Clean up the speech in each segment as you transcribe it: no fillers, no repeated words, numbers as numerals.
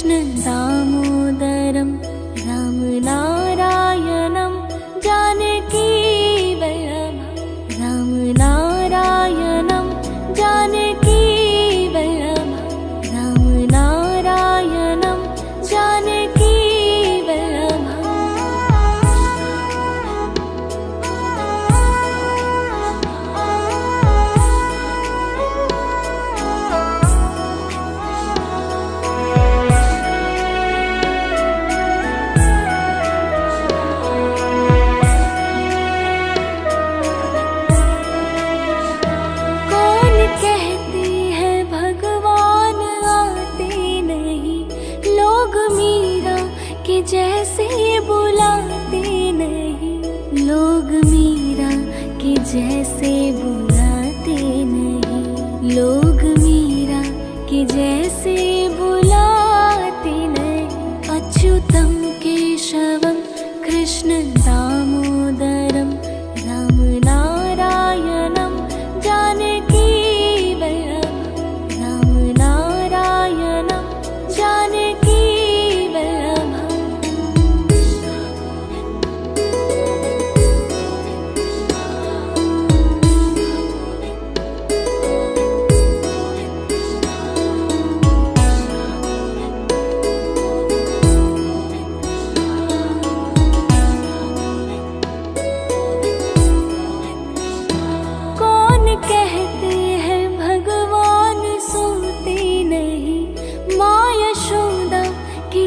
कृष्ण दामोदरं रामनारायणं जानकी वल्लभं रामनारायणं जानकी वल्लभं रामनारायणं जानकी जैसे बुलाते नहीं, लोग मीरा के जैसे बुलाते नहीं, लोग मीरा के जैसे बुलाते नहीं। अच्युतं केशवं कृष्ण दामोदरं रामनारायणं जानकी वल्लभं रामनारायणं जानकी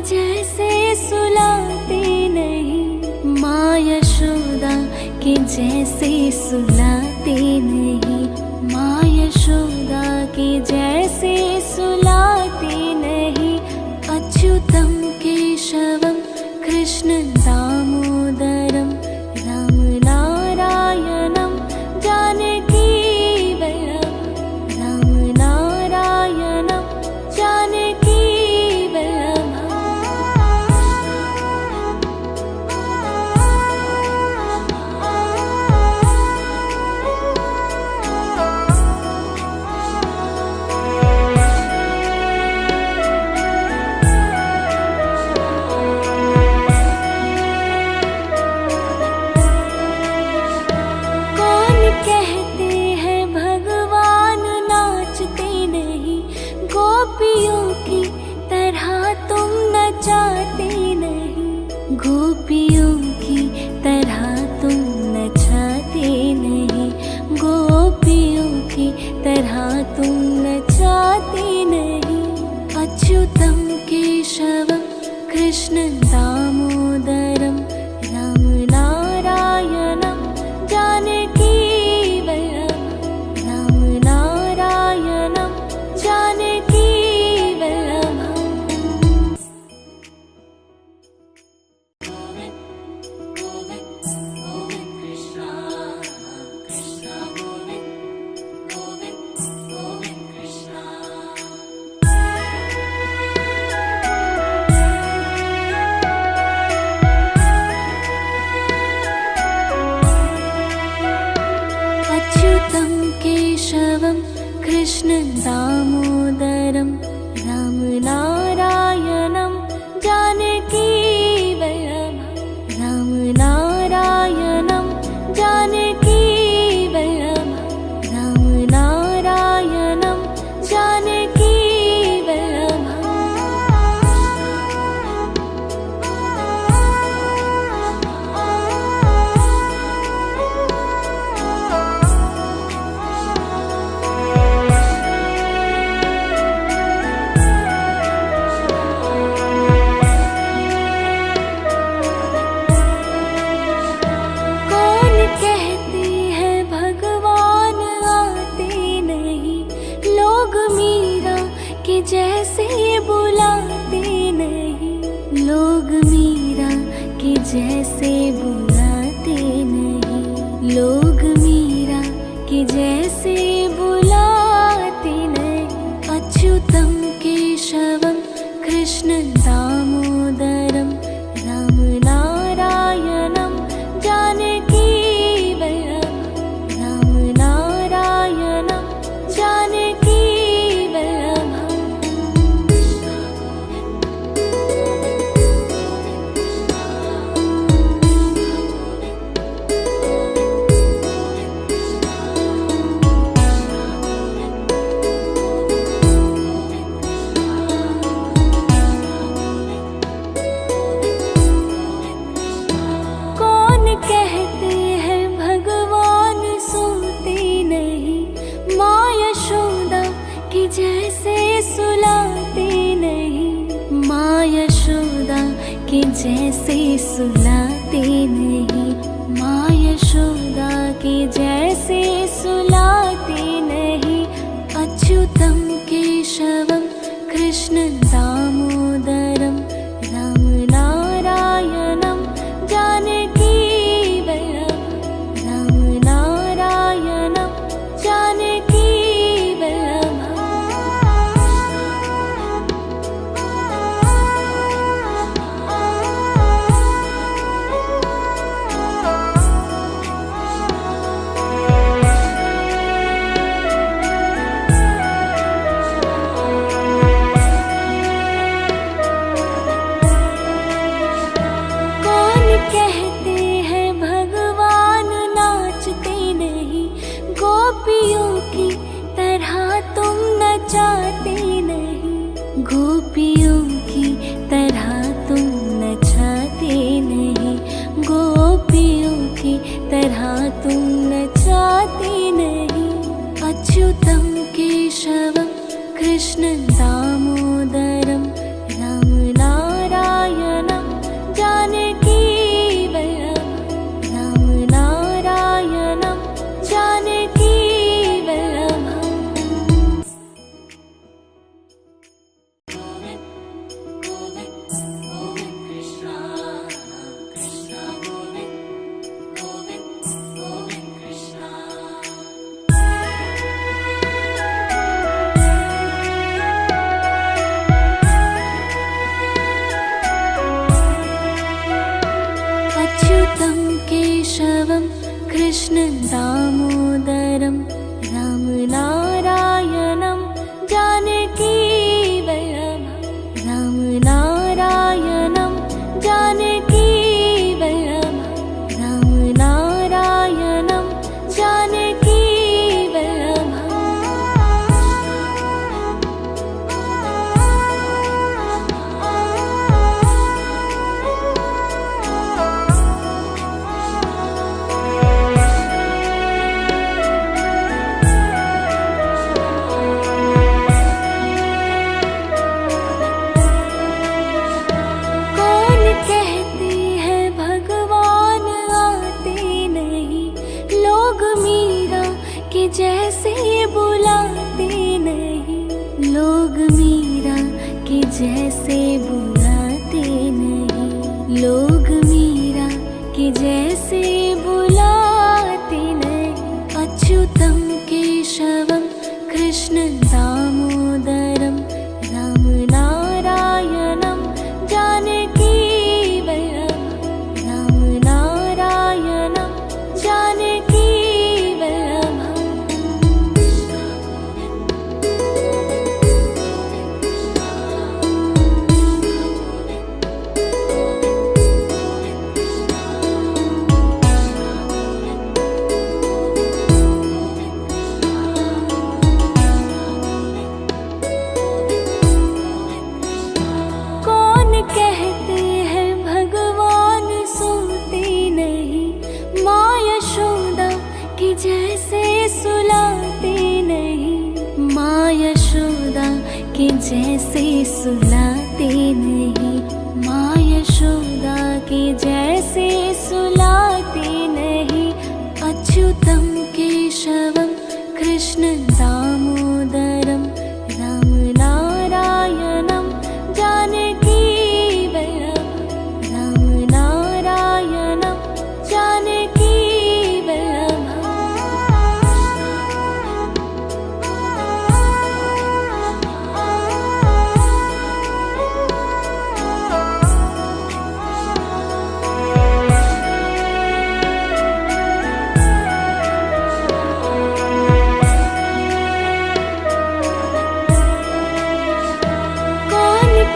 जैसे सुलाते नहीं, माँ यशोदा के जैसे सुलाते नहीं, माँ यशोदा के जैसे सुलाते नहीं। अच्युतं केशवं कृष्ण दामोदरं रामनारायणं जानकी वल्लभं रामनारायणं जानकी गोपियों की तरह तुम नचाते नहीं, गोपियों की तरह तुम नचाते नहीं, गोपियों की तरह तुम नचाते नहीं। अच्युतं केशवं कृष्ण दामोदरं रामनारायणं जानकी वल्लभं रामनारायणं जानकी अच्युतं केशवं कृष्ण दामोदरं रामनारायणं जानकी वल्लभं रामनारायणं जानकी वल्लभं रामनारायणं जानकी जैसे बुलाते नहीं, लोग मीरा के जैसे बुलाते नहीं, लोग मीरा के जैसे बुलाते नहीं। अच्युतं केशवं कृष्ण दामोदरं रामनारायणं जानकी वल्लभं रामनारायणं जानकी वल्लभं अच्युतं केशवं कृष्ण दामोदरं राम नारायणं जानकी वल्लभं राम नारायणं जानकी वल्लभं। अच्युतं केशवं कृष्ण दामोदरं राम नारायणं जानकी वल्लभं राम नारायणं जानकी वल्लभं राम नारायणं जानकी जैसे बुलाते नहीं, लोग मीरा के जैसे बुलाते नहीं, लोग मीरा के जैसे बुलाते नहीं। अच्युतं केशवं कृष्ण दामोदरं राम नारायणं जानकी वल्लभं राम नारायणं जानकी कहते हैं भगवान सुनते नहीं, माँ यशोदा की जैसे सुलाते नहीं, माँ यशोदा की जैसे सुलाते नहीं, माँ यशोदा की जैसे सुलाते नहीं। अच्युतं केशवं कृष्ण दामोदरं राम नारायणं जानकी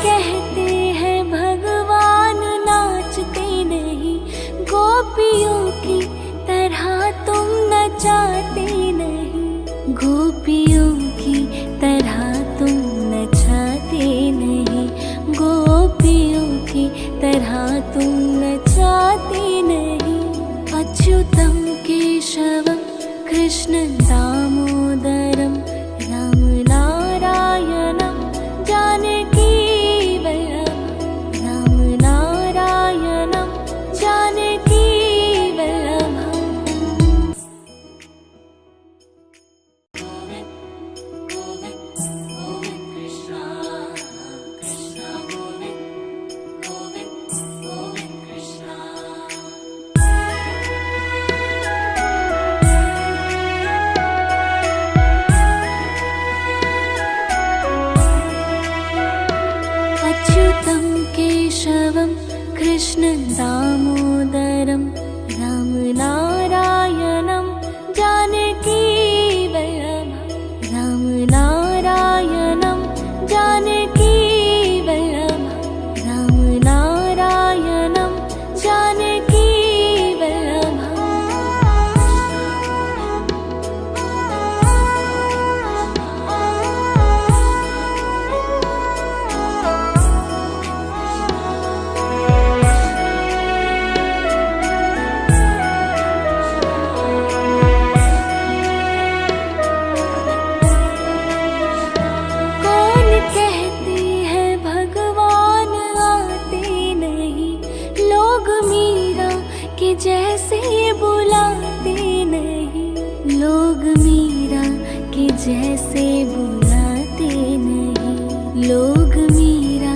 कहते हैं भगवान नाचते नहीं, गोपियों की तरह तुम नचाते नहीं, गोपियों की तरह तुम नचाते नहीं, गोपियों की तरह तुम नचाते नहीं। अच्युतं केशवं कृष्ण दामोदरं राम नारायणं जानकी जैसे बुलाते नहीं, लोग मीरा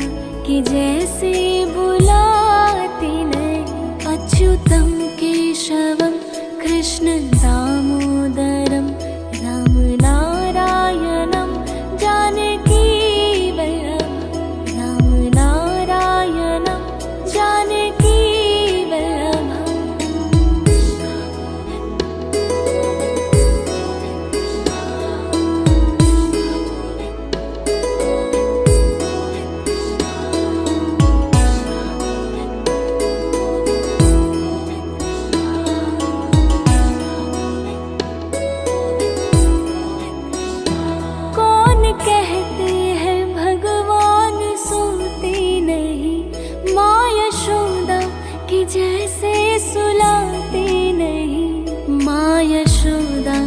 के जैसे बुलाते नहीं। अच्युतम केशवम कृष्ण दामोदरम राम नारायणम जानकी वल्लभम, राम नारायणम जानकी वल्लभम। कहते हैं भगवान सोते नहीं, माँ यशोदा के जैसे सुलाते नहीं, माँ यशोदा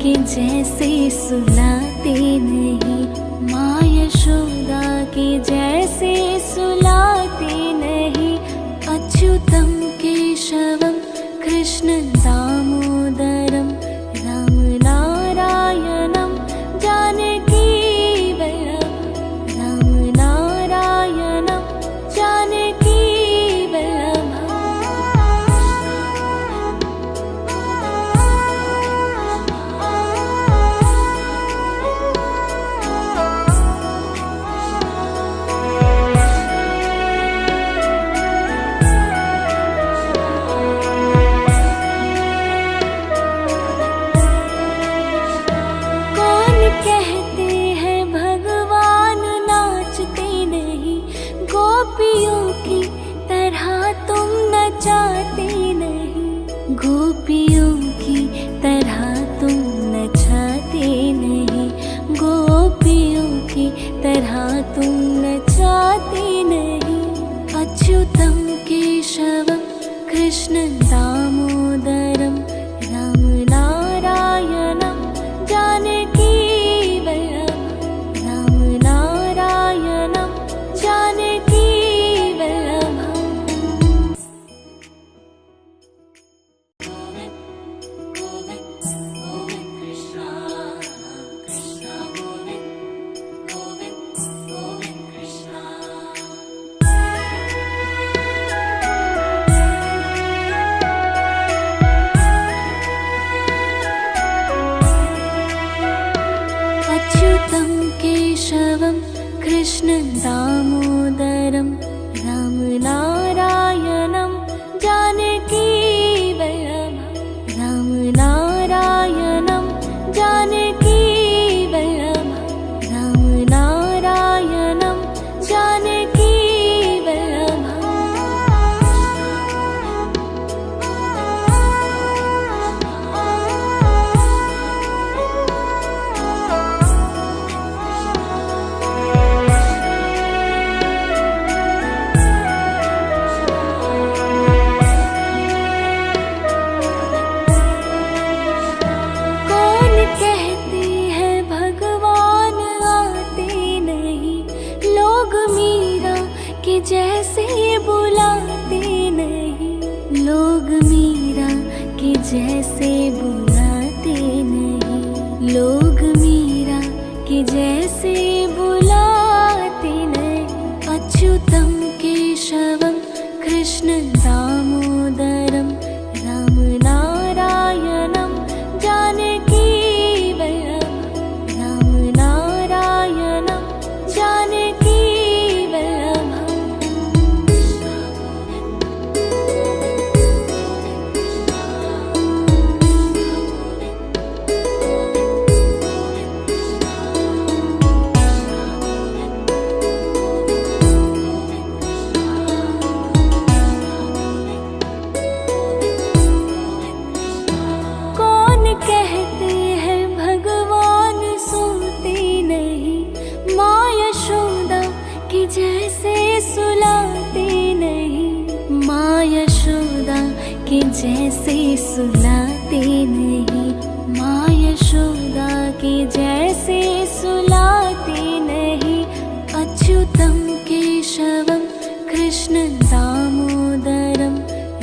के जैसे सुलाते नहीं, माँ यशोदा के जैसे सुलाते नहीं। अच्युतम केशवम कृष्ण दामोदरम राम नारायणम जानकी कहते हैं भगवान नाचते नहीं, गोपियों की तरह तुम नचाते नहीं, गोपियों की तरह तुम नचाते नहीं, गोपियों की तरह तुम नचाते नहीं। अच्युतम केशवम कृष्ण दामोदरम राम नारायणम जानकी अच्युतम केशवम कृष्ण दामोदरम राम नारायणम जानकी वल्लभम, राम नारायणम जानकी वल्लभम, राम नारायणम जानकी वल्लभम। कहते हैं भगवान आते नहीं, लोग मीरा के जैसे बुलाते नहीं, लोग मीरा के जैसे बुलाते नहीं, लोग मीरा के जैसे बुलाते नहीं। अच्युतम केशवम कृष्ण दामोदरम राम नारायणम जानकी कहते हैं भगवान सोते नहीं, माँ यशोदा के जैसे सुलाते नहीं, माँ यशोदा के जैसे सुलाते नहीं, माँ यशोदा के जैसे सुलाते नहीं। अच्युतम केशवम कृष्ण दामोदरम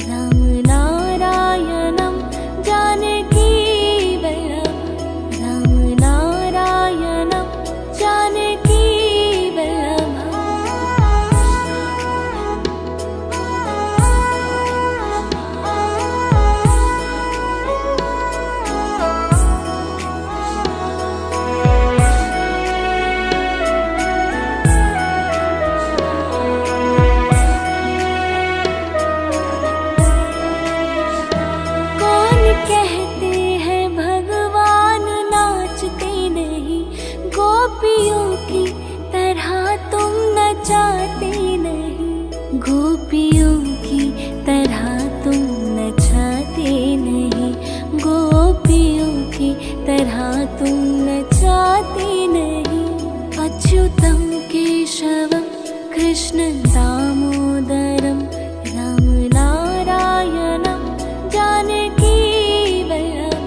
राम नारायणम जानकी वल्लभम, राम नारायणम कृष्ण दामोदरम राम नारायणम जानकी वल्लभम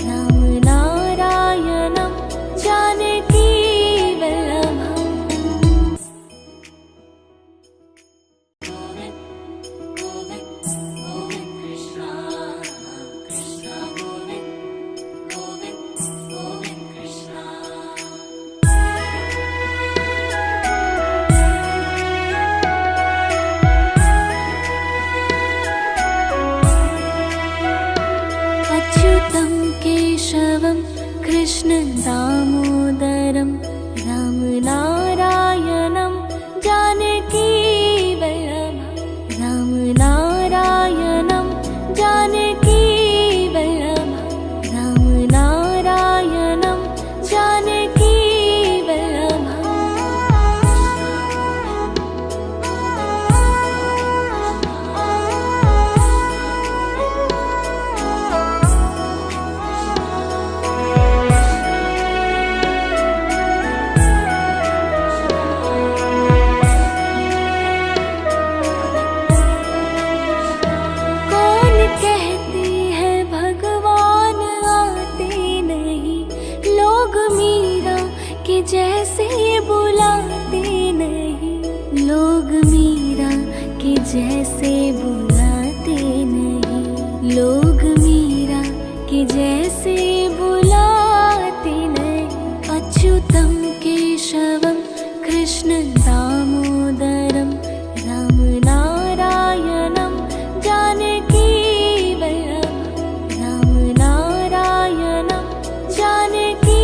राम नारायणम जानकी वल्लभम। अच्युतं केशवं कृष्ण दामोदरं राम नारायणं जानकी वल्लभं राम नारायणं जानकी वल्लभं राम नारायणं जानकी जैसे बुलाते नहीं, लोग मीरा के जैसे बुलाते नहीं, लोग मीरा के जैसे बुलाते नहीं। अच्युतं केशवं कृष्ण दामोदरं राम नारायणं जानकी वल्लभं राम नारायणं जानकी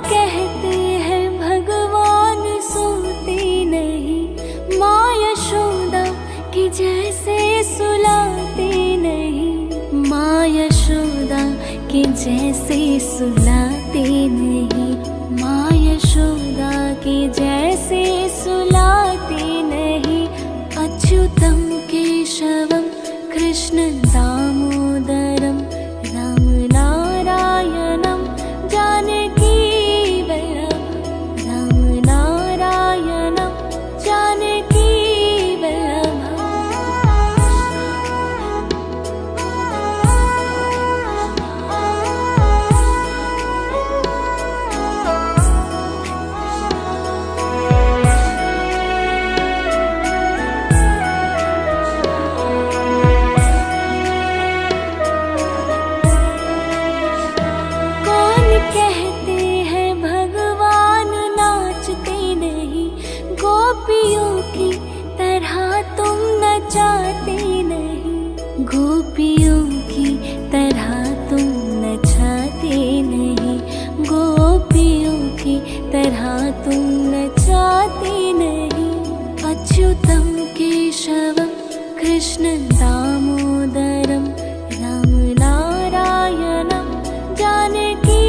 कहते हैं भगवान सोते नहीं, माँ यशोदा की जैसे सुलाते नहीं, माँ यशोदा की जैसे सुलाते नहीं, माँ यशोदा की जैसे सुलाते नहीं। अच्युतं केशवं कृष्ण दामोदरं राम नारायणं जानकी कहते हैं भगवान नाचते नहीं, गोपियों की तरह तुम नचाते नहीं, गोपियों की तरह तुम नचाते नहीं, गोपियों की तरह तुम नचाते नहीं। अच्युतं केशवं कृष्ण दामोदरं राम नारायणं जानकी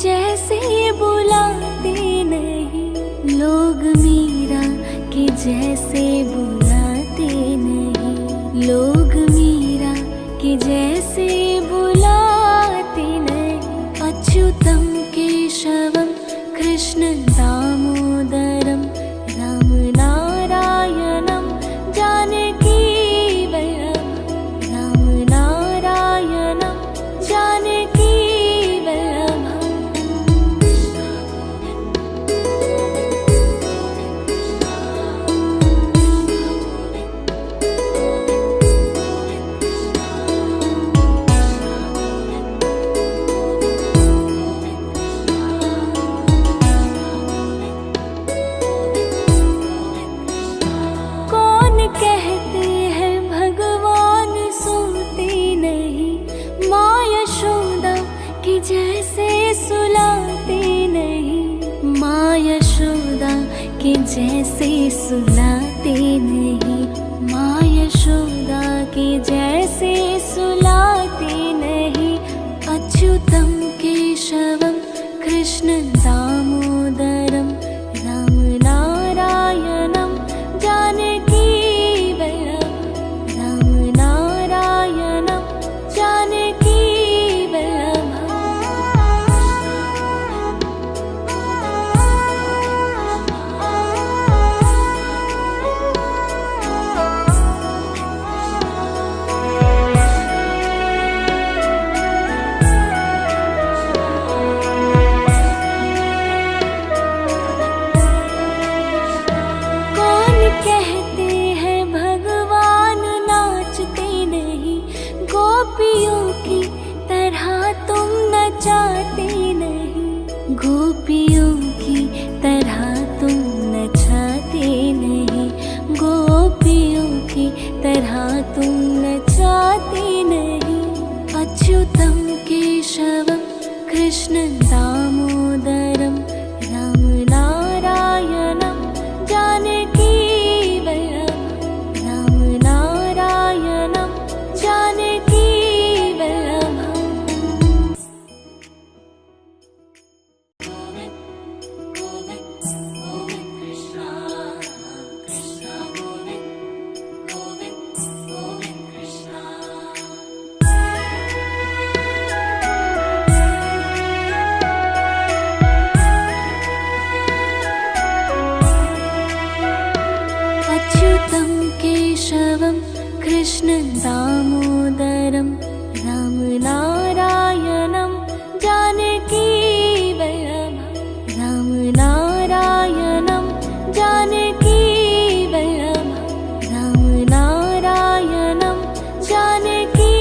जैसे बुलाते नहीं, लोग मीरा के जैसे बुलाते नहीं, लोग मीरा के जैसे बुलाते नहीं। अच्युतम केशवम कृष्ण दामोदरम राम नारायणम जानकी वल्लभम, राम नारायणम जानकी वल्लभम। कहते हैं भगवान सोते नहीं, माँ यशोदा के जैसे सुलाते नहीं, माँ यशोदा के जैसे सुलाते नहीं, माँ यशोदा के जैसे सुलाते नहीं। अच्युतम केशवम कृष्ण दामोदरम राम नारायणम जानकी कहते हैं भगवान नाचते नहीं, गोपियों की तरह तुम नचाते नहीं, गोपियों की तरह तुम नचाते नहीं, गोपियों की तरह तुम नचाते नहीं। अच्युतम केशवम कृष्ण दामोदरम राम नारायणम जानकी अच्युतम केशवम कृष्ण दामोदरम राम नारायणम जानकी वल्लभम, राम नारायणम जानकी वल्लभम, राम नारायणम जानकी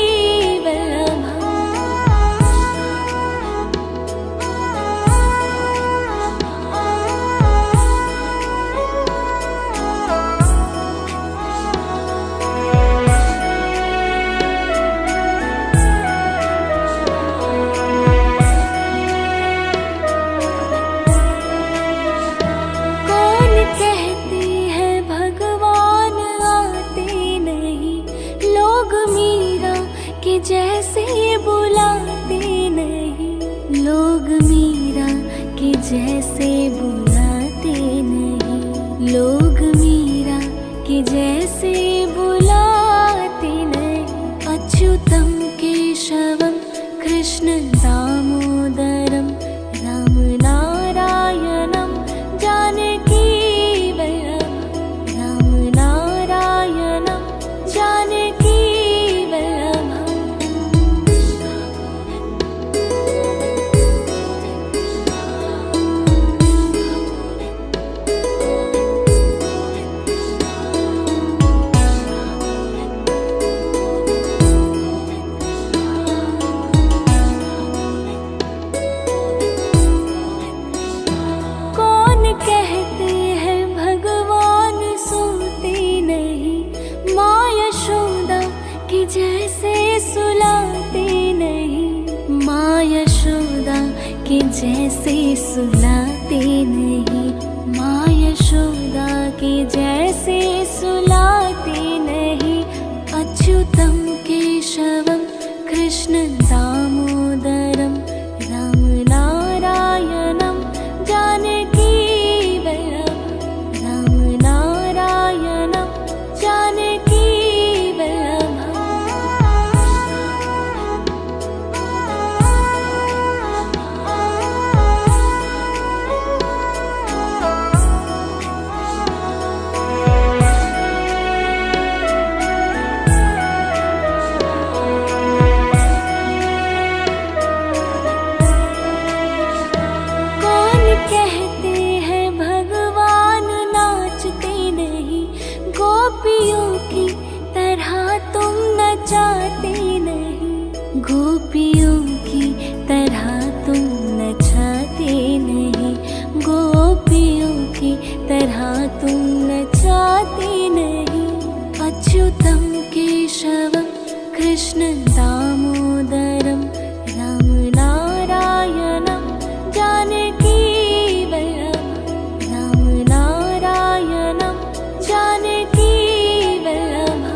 वल्लभम। कहते हैं भगवान आते नहीं, लोग मीरा के जैसे बुलाते नहीं, लोग मीरा के जैसे बुलाते नहीं, लोग मीरा के जैसे बुलाते नहीं। अच्युतम केशवम कृष्ण दामोदरम राम नारायणम जानकी कहते हैं भगवान सोते नहीं, माँ यशोदा के जैसे सुलाते नहीं, माँ यशोदा के जैसे सुलाते नहीं, माँ यशोदा के जैसे सुलाते नहीं। अच्युतम केशवम कृष्ण दामोदरम राम नारायणम कृष्ण दामोदरं राम नारायणं जानकी वल्लभं राम नारायणं जानकी वल्लभं।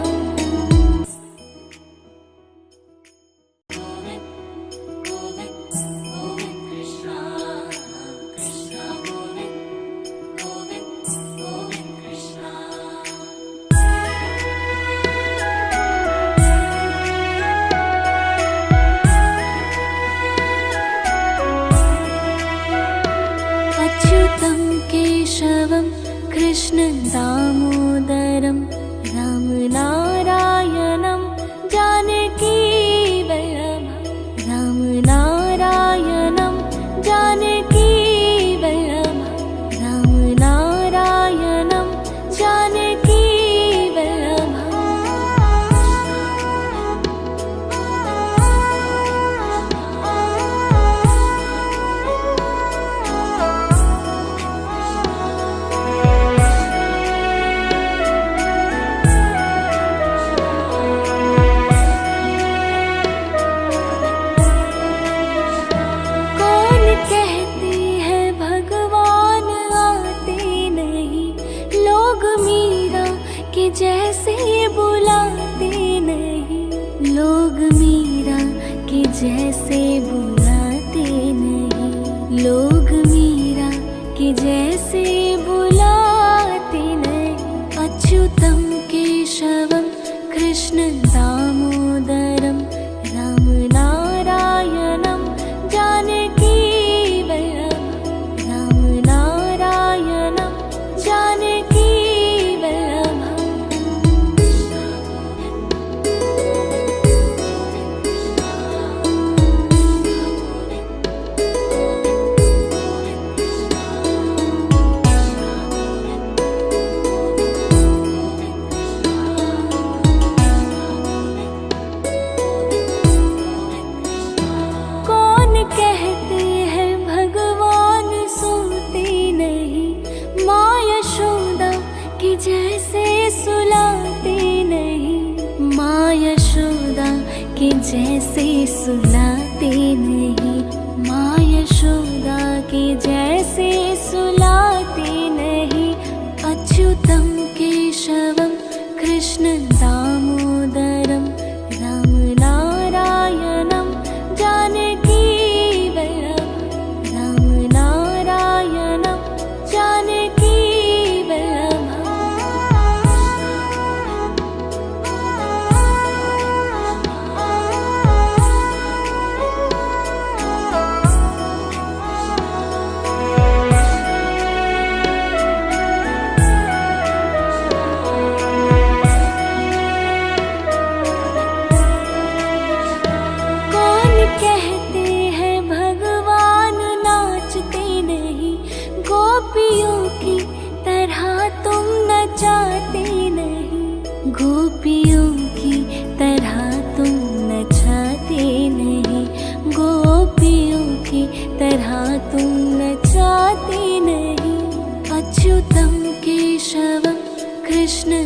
अच्युतं केशवं कृष्ण दामोदरं राम नारायणं जानकी वल्लभं राम नारायणं जानकी वल्लभं राम नारायणं जानकी जैसे बुलाते नहीं, लोग मीरा के जैसे बुलाते नहीं, लोग मीरा के जैसे बुलाते नहीं। अच्युतं केशवं कृष्ण दामोदरं राम नारायणं जानकी वल्लभं राम नारायणं जानकी कहते हैं भगवान सोते नहीं, माँ यशोदा की जैसे सुलाते नहीं, माँ यशोदा की जैसे सुलाते नहीं, माँ यशोदा की जैसे सुलाते नहीं। अच्युतं केशवं कृष्ण दामोदरं राम नारायणं जानकी कहते हैं भगवान नाचते नहीं, गोपियों की तरह तुम नचाते नहीं, गोपियों की तरह तुम नचाते नहीं, गोपियों की तरह तुम नचाते नहीं। अच्युतं केशवं कृष्ण